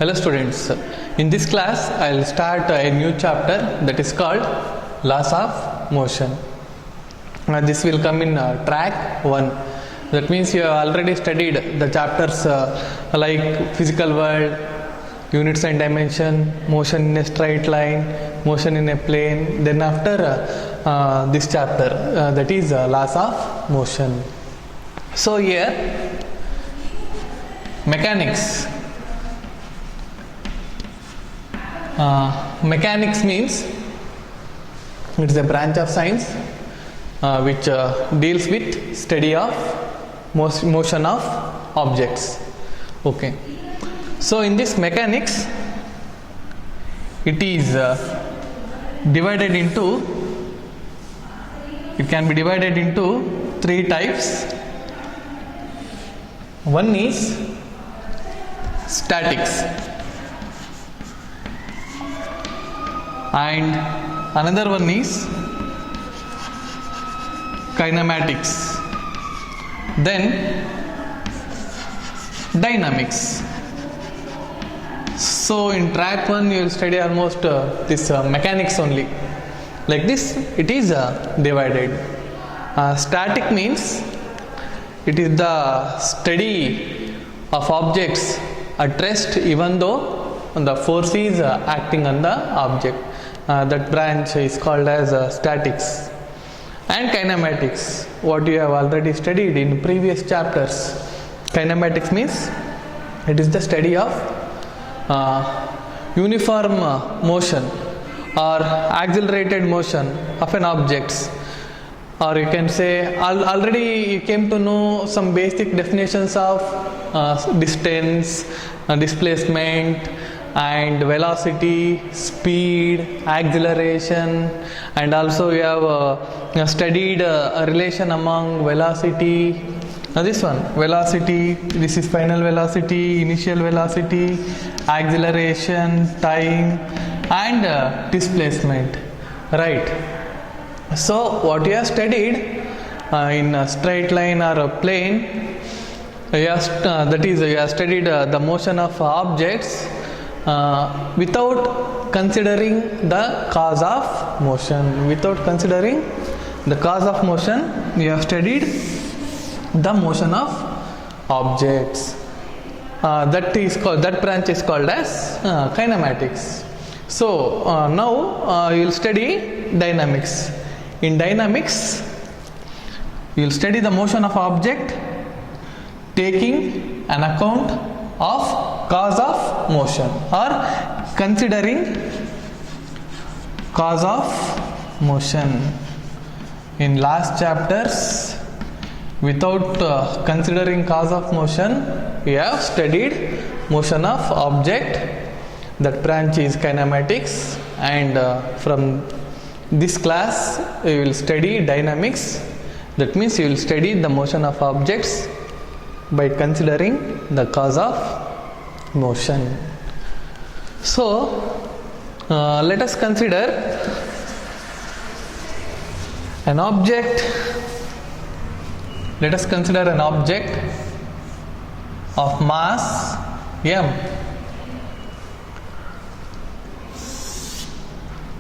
Hello students, in this class I will start a new chapter that is called Laws of Motion. This will come in track 1. That means you have already studied the chapters like physical world, units and dimension, motion in a straight line, motion in a plane. Then after this chapter that is laws of motion. So here mechanics. Mechanics means it is a branch of science which deals with study of motion of objects. Okay. So in this mechanics, it is divided into. It can be divided into 3 types. One is statics. And another one is kinematics, then dynamics. So in track 1 you will study almost this mechanics only. Like this it is divided. Static means it is the study of objects at rest even though the force is acting on the object. That branch is called as statics. And kinematics, what you have already studied in previous chapters. Kinematics means it is the study of uniform motion or accelerated motion of an object. Or you can say already you came to know some basic definitions of distance, displacement, and velocity, speed, acceleration, and also you have studied a relation among velocity. This one, velocity, this is final velocity, initial velocity, acceleration, time, and displacement. Right. So what you have studied in a straight line or a plane, you have studied the motion of objects without considering the cause of motion. Without considering the cause of motion, you have studied the motion of objects. That branch is called as kinematics. So now you will study dynamics. In dynamics, you will study the motion of object taking an account of cause of motion or considering cause of motion. In last chapters, without considering cause of motion, we have studied motion of object. That branch is kinematics, and from this class you will study dynamics. That means you will study the motion of objects by considering the cause of motion. So let us consider an object. Let us consider an object of mass m.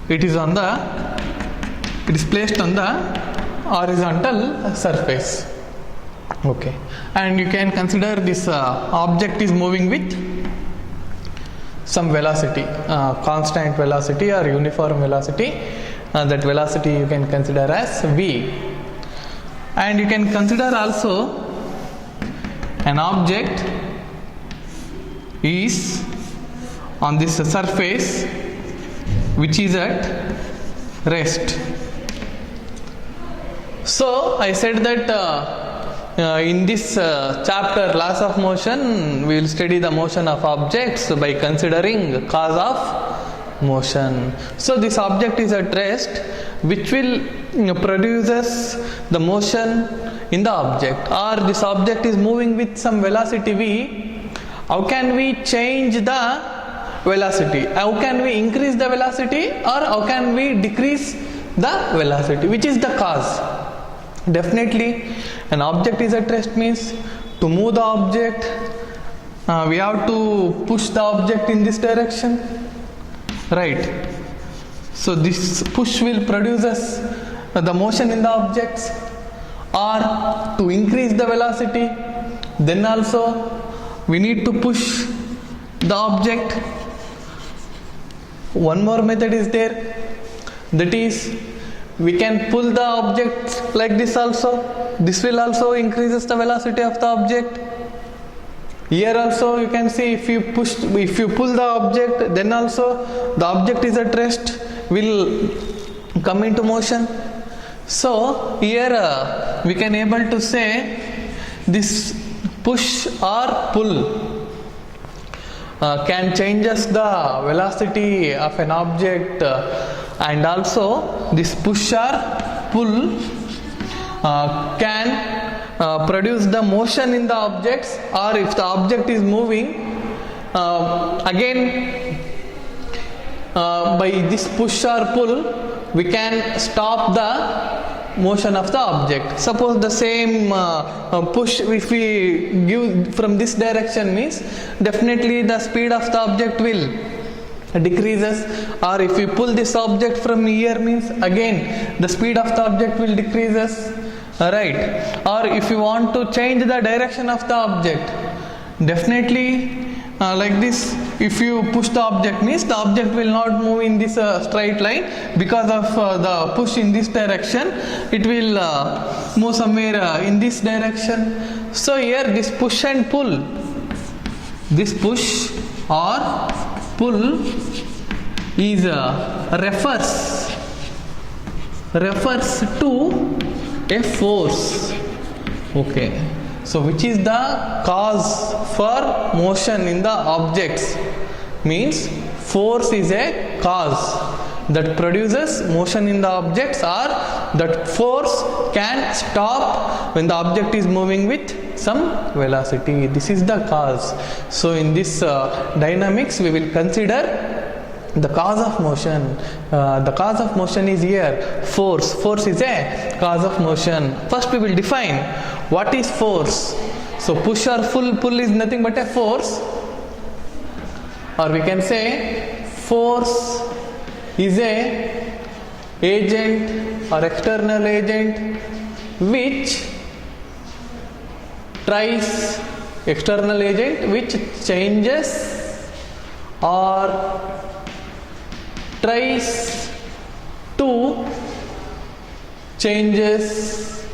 It is placed on the horizontal surface. Okay, and you can consider this object is moving with some velocity, constant velocity or uniform velocity. That velocity you can consider as v. And you can consider also an object is on this surface which is at rest. So I said that in this chapter laws of motion we will study the motion of objects by considering cause of motion. So this object is at rest, which will produces the motion in the object, or this object is moving with some velocity v. How can we change the velocity? How can we increase the velocity, or how can we decrease the velocity? Which is the cause? Definitely an object is at rest means to move the object we have to push the object in this direction, right? So this push will produce us the motion in the objects, or to increase the velocity, then also we need to push the object. One more method is there, that is we can pull the object like this also. This will also increases the velocity of the object. Here also you can see, if you pull the object, then also the object is at rest, will come into motion. So here we can able to say this push or pull can changes the velocity of an object, and also this push or pull can produce the motion in the objects, or if the object is moving, again by this push or pull we can stop the motion of the object. Suppose the same push if we give from this direction, means definitely the speed of the object will decreases, or if we pull this object from here, means again the speed of the object will decreases, right? Or if you want to change the direction of the object, definitely like this, if you push the object, means the object will not move in this straight line, because of the push in this direction, it will move somewhere in this direction. So here this push and pull, this push or pull is refers to a force. Okay, so which is the cause for motion in the objects, means force is a cause that produces motion in the objects, or that force can stop when the object is moving with some velocity. This is the cause. So in this dynamics we will consider the cause of motion. The cause of motion is here force. Force is a cause of motion. First we will define what is force. So push or pull is nothing but a force, or we can say force is a agent or external agent which changes or tries to changes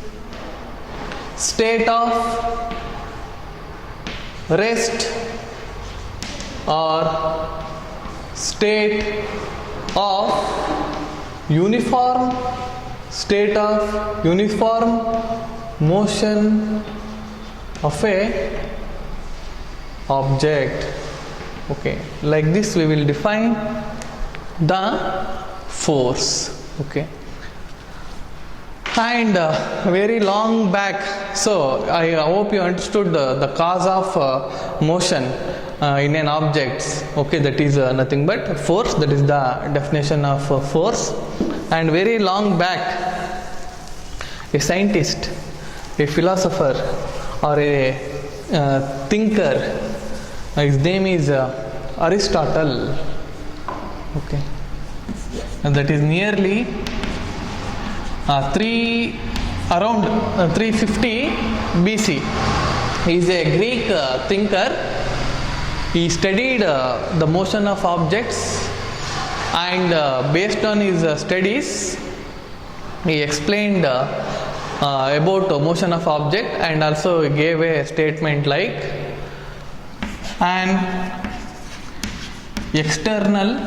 state of rest or state of uniform motion of a object. Okay, like this we will define the force. Okay, and very long back, so I hope you understood the cause of motion in an object. Okay, that is nothing but force. That is the definition of force. And very long back, a scientist, a philosopher, or a thinker, his name is Aristotle. Okay, and that is nearly around 350 BC. He is a Greek thinker. He studied the motion of objects, and based on his studies he explained about motion of object, and also gave a statement like an external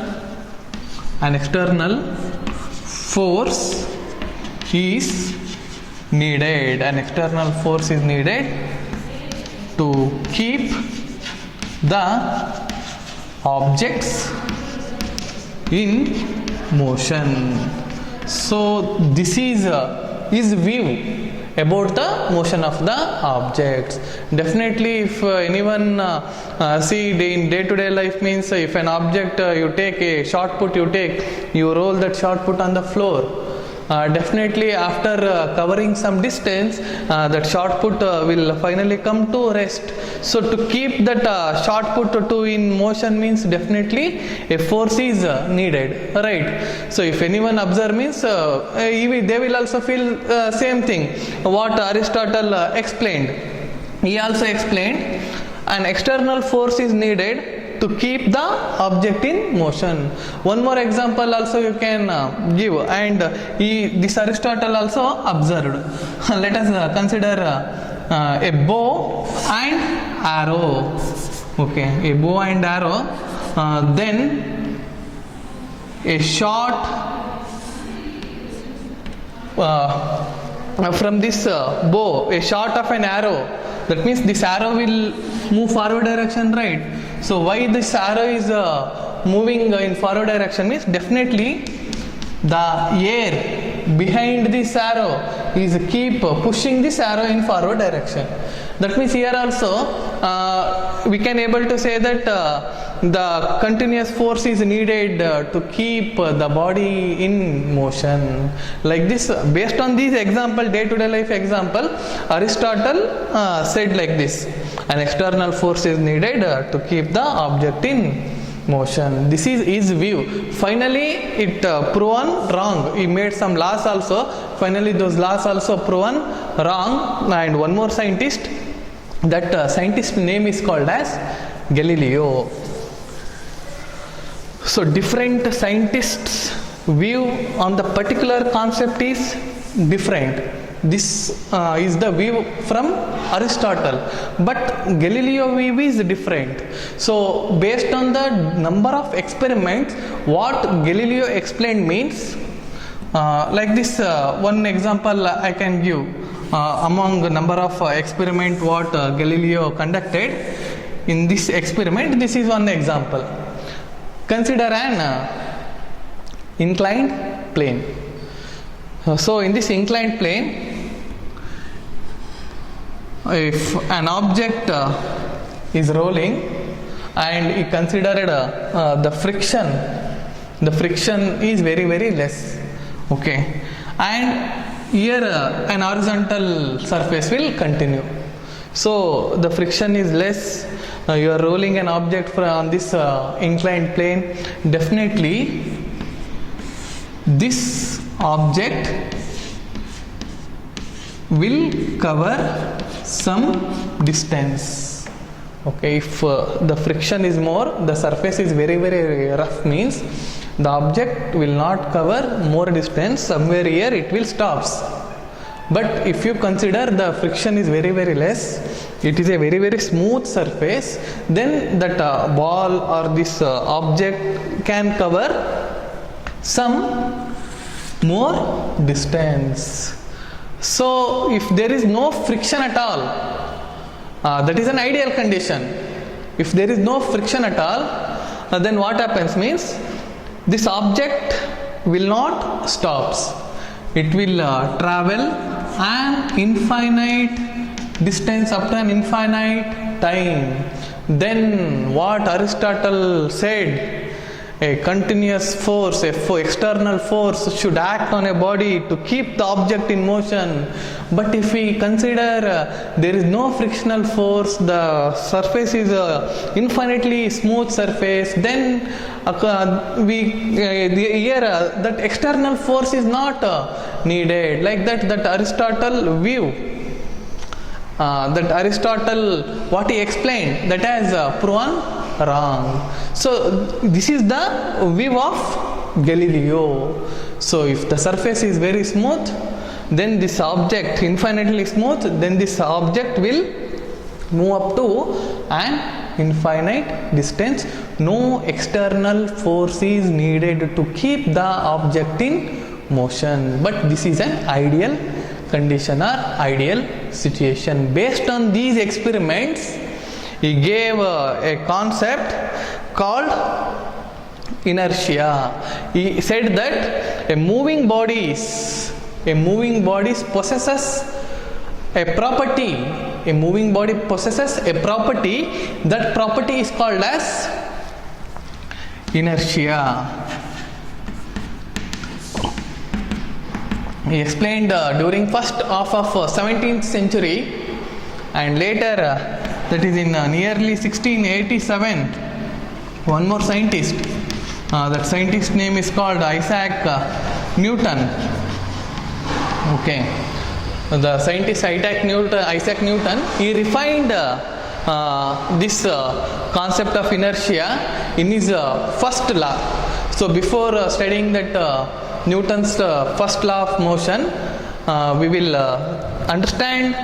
force is needed. An external force is needed to keep the objects in motion. So this is his view about the motion of the objects. Definitely, if anyone see in day-to-day life, means if an object you take a shot put, you roll that shot put on the floor, definitely after covering some distance, that shot put will finally come to rest. So to keep that shot put to in motion means definitely a force is needed, right? So if anyone observe means they will also feel same thing what Aristotle explained. He also explained an external force is needed to keep the object in motion. One more example also you can give, and this Aristotle also observed. Let us consider a bow and arrow. Okay, a bow and arrow. Then a shot from this bow, a shot of an arrow. That means this arrow will move forward direction, right? So why this arrow is moving in forward direction means definitely the air behind this arrow is keep pushing this arrow in forward direction. That means here also we can able to say that the continuous force is needed to keep the body in motion. Like this, based on this example, day-to-day life example, Aristotle said like this: an external force is needed to keep the object in motion. This is his view. Finally, it proven wrong. He made some laws also. Finally, those laws also proven wrong. And one more scientist, that scientist name is called as Galileo. So different scientists' view on the particular concept is different. This is the view from Aristotle, but Galileo view is different. So based on the number of experiments, what Galileo explained means, like this one example I can give among the number of experiment what Galileo conducted. In this experiment, this is one example. Consider an inclined plane. So in this inclined plane, if an object is rolling and you considered the friction is very less, okay, and here an horizontal surface will continue. So the friction is less. You are rolling an object from this inclined plane. Definitely, this object will cover some distance. Okay, if the friction is more, the surface is very rough means the object will not cover more distance. Somewhere here it will stops. But if you consider the friction is very less, it is a very smooth surface, then that ball or this object can cover some more distance. So if there is no friction at all, that is an ideal condition. If there is no friction at all, then what happens means this object will not stops. It will travel an infinite distance up to an infinite time. Then what Aristotle said, a continuous force, external force should act on a body to keep the object in motion. But if we consider there is no frictional force, the surface is a infinitely smooth surface, then here that external force is not needed. Like that Aristotle view, that Aristotle what he explained, that has proven wrong. So this is the view of Galileo. So if the surface is very smooth, then this object infinitely smooth, then this object will move up to an infinite distance. No external force is needed to keep the object in motion. But this is an ideal condition or ideal situation. Based on these experiments, he gave a concept called inertia. He said that a moving body possesses a property. A moving body possesses a property. That property is called as inertia. he explained during first half of 17th century, and later that is in nearly 1687, one more scientist, that scientist name is called Isaac Newton. Okay, the scientist Isaac Newton, he refined this concept of inertia in his first law. So before studying that Newton's first law of motion, we will understand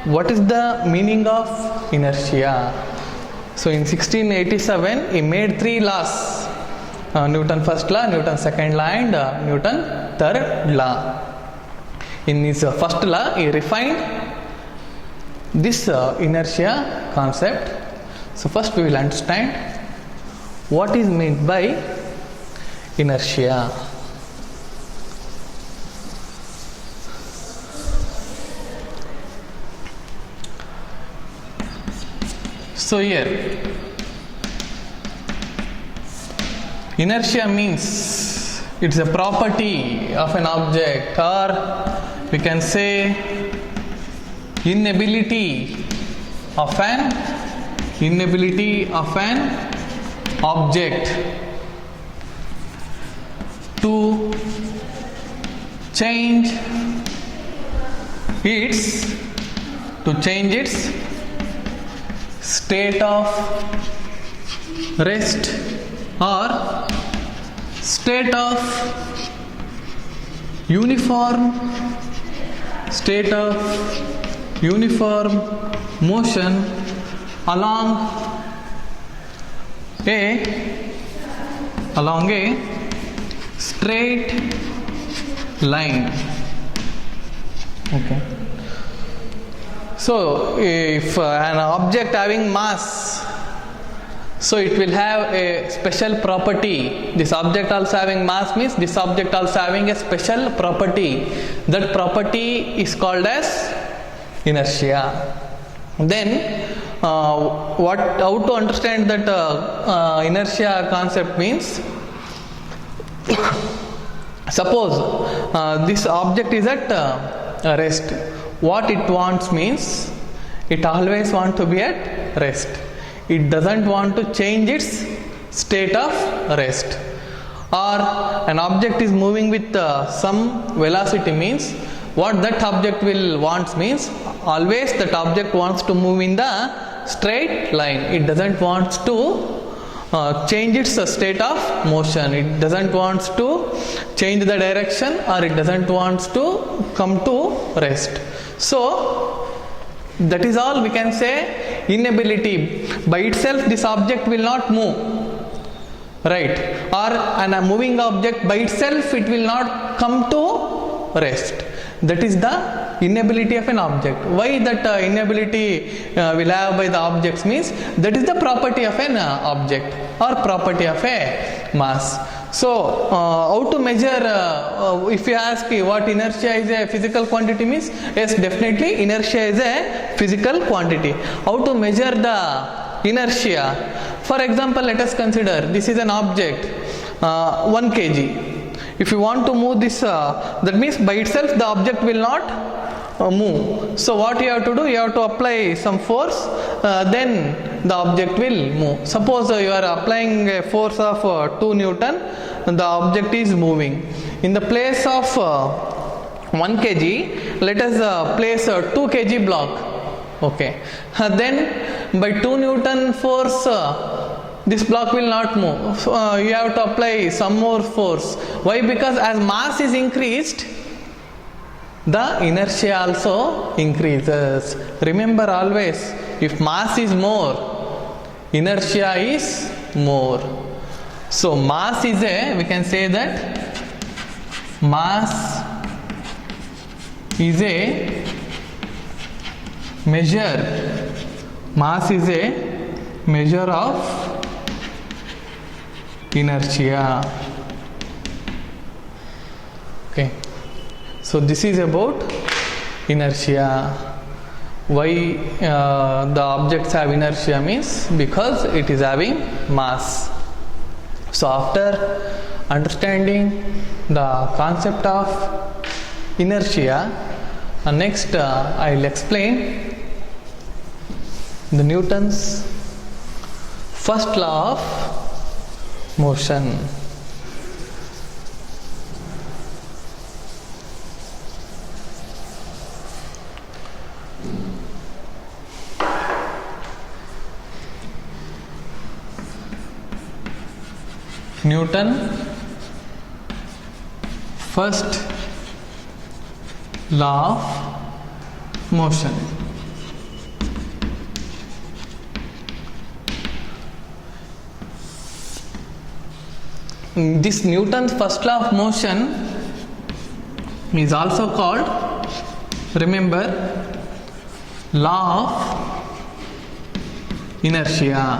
what is the meaning of inertia. So in 1687 he made three laws: Newton first law, Newton second law, and Newton third law. In his first law he refined this inertia concept. So first we will understand what is meant by inertia. So here inertia means it's a property of an object, or we can say inability of an object to change its state of rest or state of uniform motion along a straight line. Okay. So if an object having mass, so it will have a special property. This object also having mass means this object also having a special property. That property is called as inertia. Then how to understand that inertia concept means, suppose this object is at rest. What it wants means it always wants to be at rest. It doesn't want to change its state of rest. Or an object is moving with some velocity means what that object will wants means always that object wants to move in the straight line. It doesn't want to change its state of motion. It doesn't want to change the direction, or it doesn't want to come to rest. So that is all we can say. Inability by itself, this object will not move, right? Or a moving object by itself, it will not come to rest. That is the inability of an object. Why that inability will have by the objects means that is the property of an object or property of a mass. So how to measure, if you ask what inertia is a physical quantity means, yes, definitely inertia is a physical quantity. How to measure the inertia? For example, let us consider this is an object 1 kg. If you want to move this, that means by itself the object will not move. So what you have to do, you have to apply some force, then the object will move. Suppose you are applying a force of 2 Newton, the object is moving. In the place of 1 kg, let us place a 2 kg block. Okay. Then by 2 Newton force, this block will not move. So, you have to apply some more force. Why? Because as mass is increased, the inertia also increases. Remember always, if mass is more, inertia is more. So mass is we can say that mass is a measure. Mass is a measure of inertia. Okay. So this is about inertia. Why the objects have inertia means because it is having mass. So after understanding the concept of inertia. Next, I'll explain the Newton's first law of motion. Newton first law of motion. This Newton's first law of motion is also called, remember, law of inertia.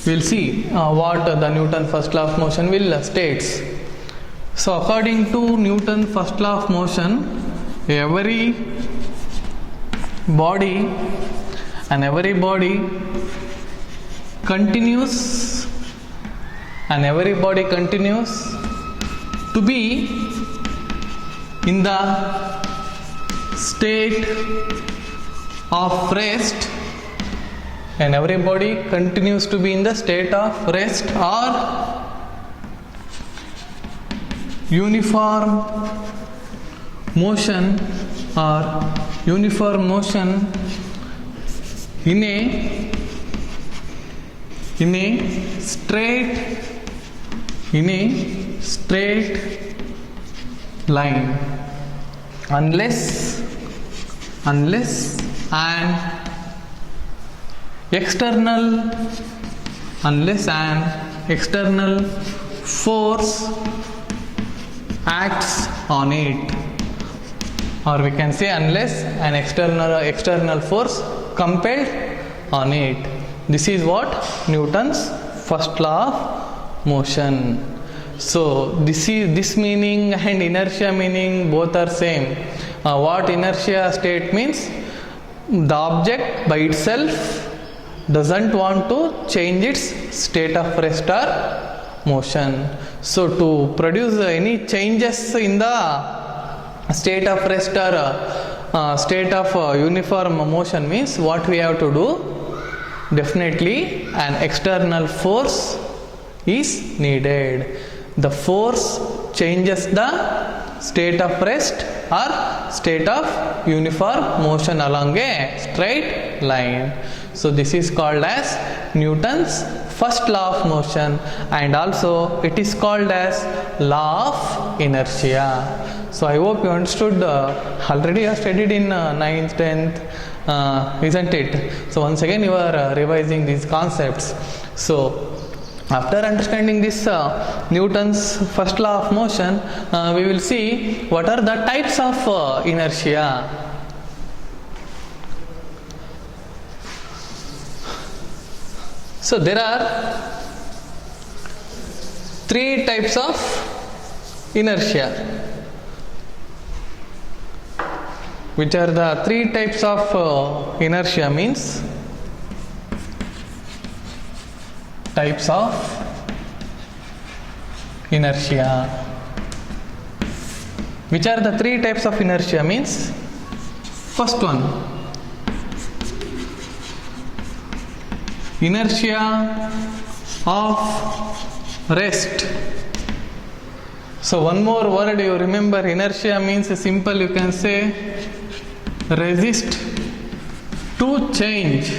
We'll see what the Newton first law of motion will states. So according to Newton first law of motion, every body continues to be in the state of rest, and everybody continues to be in the state of rest or uniform motion in a straight line, unless an external force acts on it, or we can say unless an external force compelled on it. This is what Newton's first law of motion. So this meaning and inertia meaning both are same. What inertia state means, the object by itself doesn't want to change its state of rest or motion. So to produce any changes in the state of rest or state of uniform motion means what we have to do? Definitely an external force is needed. The force changes the state of rest or state of uniform motion along a straight line. So this is called as Newton's first law of motion, and also it is called as law of inertia. So I hope you understood. Already you have studied in 9th, 10th, isn't it? So once again you are revising these concepts. So after understanding this Newton's first law of motion, we will see what are the types of inertia. So there are three types of inertia. Which are the three types of inertia means? Types of inertia. Which are the three types of inertia means? First one, inertia of rest. So one more word you remember, inertia means simple, you can say resist to change.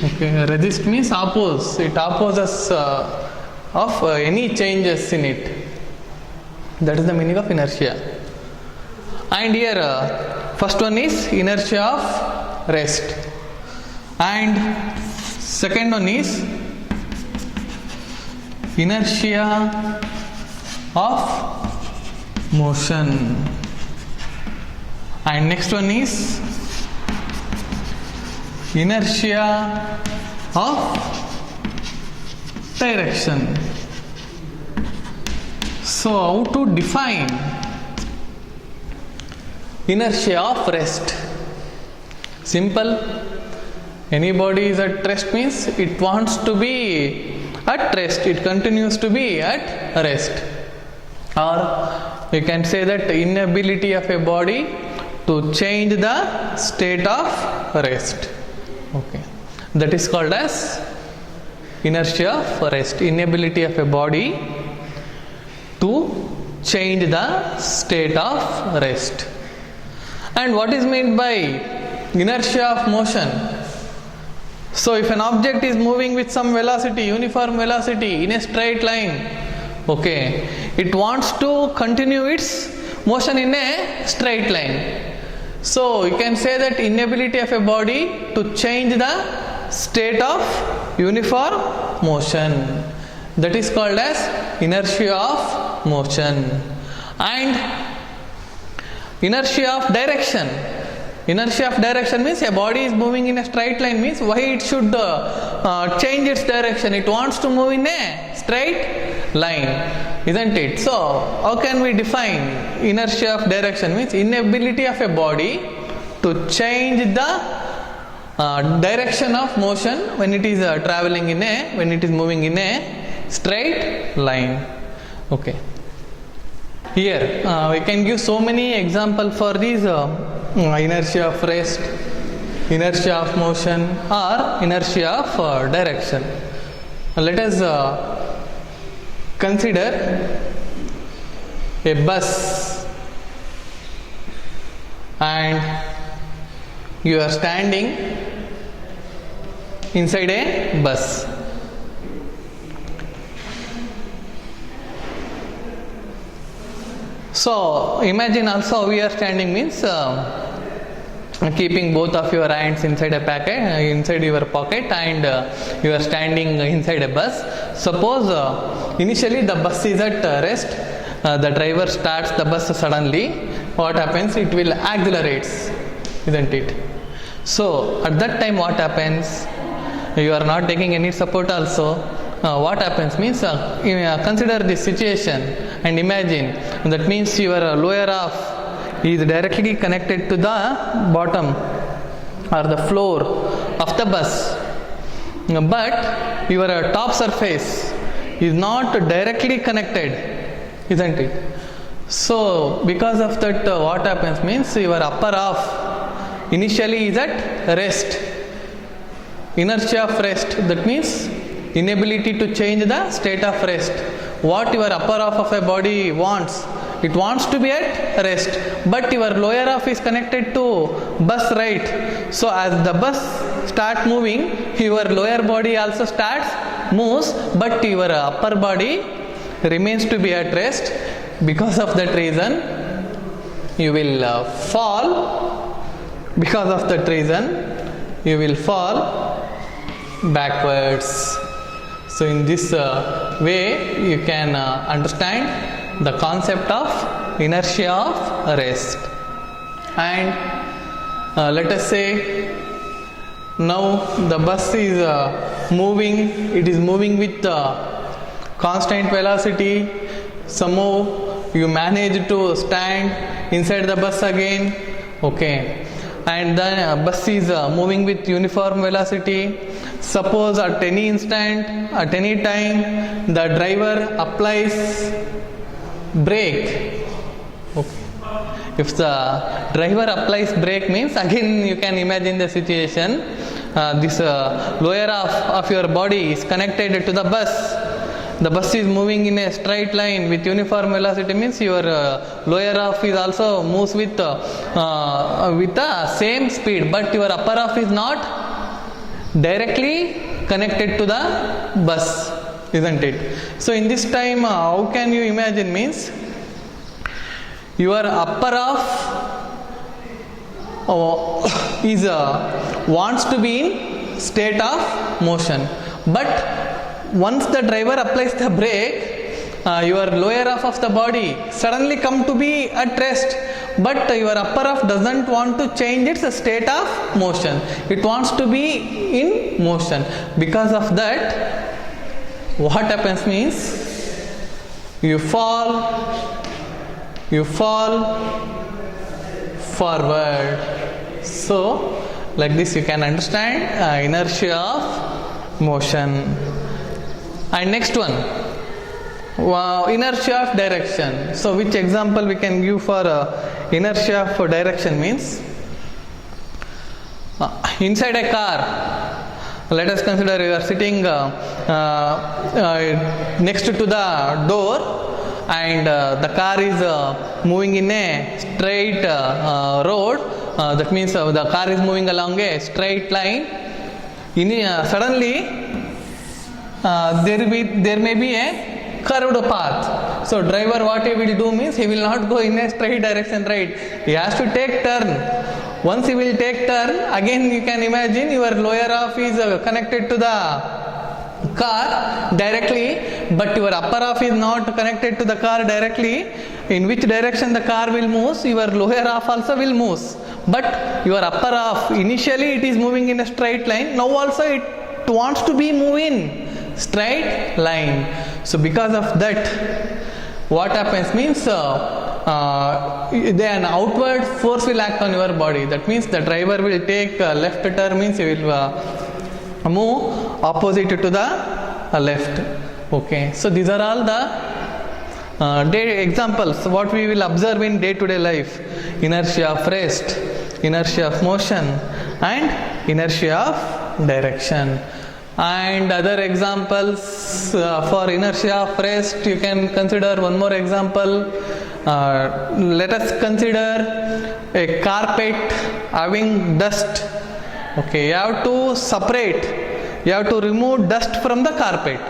Okay, resist means oppose. It opposes of any changes in it. That is the meaning of inertia. And here first one is inertia of rest, and second one is inertia of motion, and next one is inertia of direction. So how to define inertia of rest? Simple. Any body is at rest means it wants to be at rest, it continues to be at rest. or you can say that inability of a body to change the state of rest. Okay, that is called as inertia of rest, inability of a body to change the state of rest. And what is meant by inertia of motion? So if an object is moving with some velocity, uniform velocity in a straight line, okay, it wants to continue its motion in a straight line. So you can say that inability of a body to change the state of uniform motion, that is called as inertia of motion. And inertia of direction. Inertia of direction means a body is moving in a straight line, means why it should change its direction? It wants to move in a straight line, isn't it? So how can we define inertia of direction? Means inability of a body to change the direction of motion when it is traveling in a, when it is moving in a straight line. Okay. Here we can give so many examples for these inertia of rest, inertia of motion, or inertia of direction. Let us consider a bus, and you are standing inside a bus. So imagine also we are standing means keeping both of your hands inside a packet, inside your pocket, and you are standing inside a bus. Suppose initially the bus is at rest, the driver starts the bus suddenly. What happens? It will accelerates, isn't it? So at that time what happens? You are not taking any support also. What happens means consider this situation and imagine, that means your lower half is directly connected to the bottom or the floor of the bus, but your top surface is not directly connected, isn't it? So because of that what happens means your upper half initially is at rest, inertia of rest, that means inability to change the state of rest. What your upper half of a body wants, it wants to be at rest, but your lower half is connected to bus, right? So as the bus start moving, your lower body also moves, but your upper body remains to be at rest. Because of that reason you will fall. Because of that reason you will fall backwards. So in this way you can understand the concept of inertia of rest. And let us say now the bus is moving, it is moving with constant velocity. Somehow you manage to stand inside the bus again, okay, and then bus is moving with uniform velocity. Suppose at any instant, at any time, the driver applies brake. Okay. If the driver applies brake means, again you can imagine the situation. This lower half of your body is connected to the bus. The bus is moving in a straight line with uniform velocity, means your lower half is also moves with the same speed, but your upper half is not directly connected to the bus, isn't it? So in this time how can you imagine means your upper half is wants to be in state of motion, but once the driver applies the brake, your lower half of the body suddenly come to be at rest, but your upper half doesn't want to change its state of motion. It wants to be in motion. Because of that, what happens means you fall forward. So like this you can understand inertia of motion. And next one, Inertia of direction. So which example we can give for inertia of direction means inside a car, let us consider you are sitting next to the door and the car is moving in a straight road, that means the car is moving along a straight line. Suddenly there may be a curved path. So driver what he will do means he will not go in a straight direction, right? He has to take turn. Once he will take turn, again you can imagine your lower half is connected to the car directly, but your upper half is not connected to the car directly. In which direction the car will move, your lower half also will move. But your upper half, initially it is moving in a straight line, now also it wants to be moving straight line. So because of that, what happens means then outward force will act on your body. That means the driver will take left turn, means he will move opposite to the left. Okay, so these are all the day examples what we will observe in day-to-day life: inertia of rest, inertia of motion, and inertia of direction. And other examples for inertia of rest, you can consider one more example. Let us consider a carpet having dust. Okay, you have to separate, you have to remove dust from the carpet.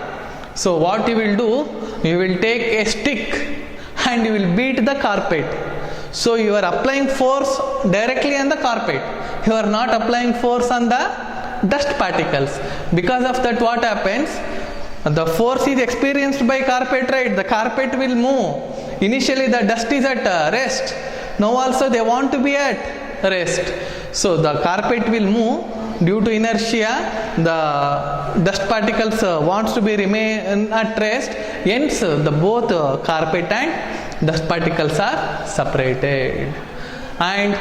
So what you will do, you will take a stick and you will beat the carpet. So you are applying force directly on the carpet, you are not applying force on the dust particles. Because of that, what happens, the force is experienced by carpet, right? The carpet will move. Initially the dust is at rest, now also they want to be at rest. So the carpet will move due to inertia. The dust particles wants to be remain at rest, hence the both carpet and dust particles are separated. And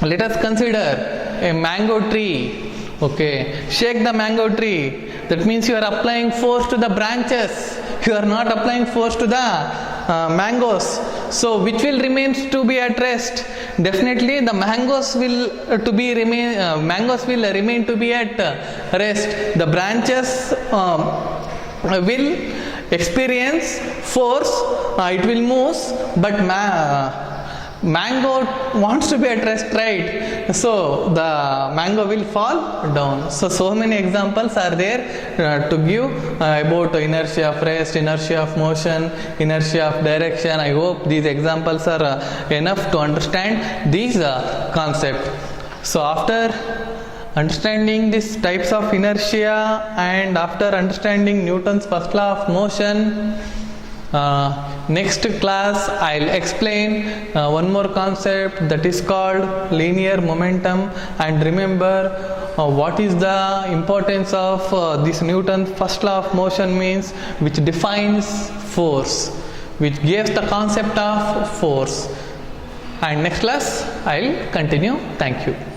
let us consider a mango tree. Okay, shake the mango tree, that means you are applying force to the branches, you are not applying force to the mangoes. So which will remain to be at rest? Definitely the mangoes will remain to be at rest. The branches will experience force, it will move, but mango wants to be at rest, right? So the mango will fall down. So many examples are there to give about inertia of rest, inertia of motion, inertia of direction. I hope these examples are enough to understand these concepts. So after understanding these types of inertia and after understanding Newton's first law of motion, next class I'll explain one more concept, that is called linear momentum. And remember what is the importance of this Newton's first law of motion means, which defines force, which gives the concept of force. And next class I'll continue. Thank you.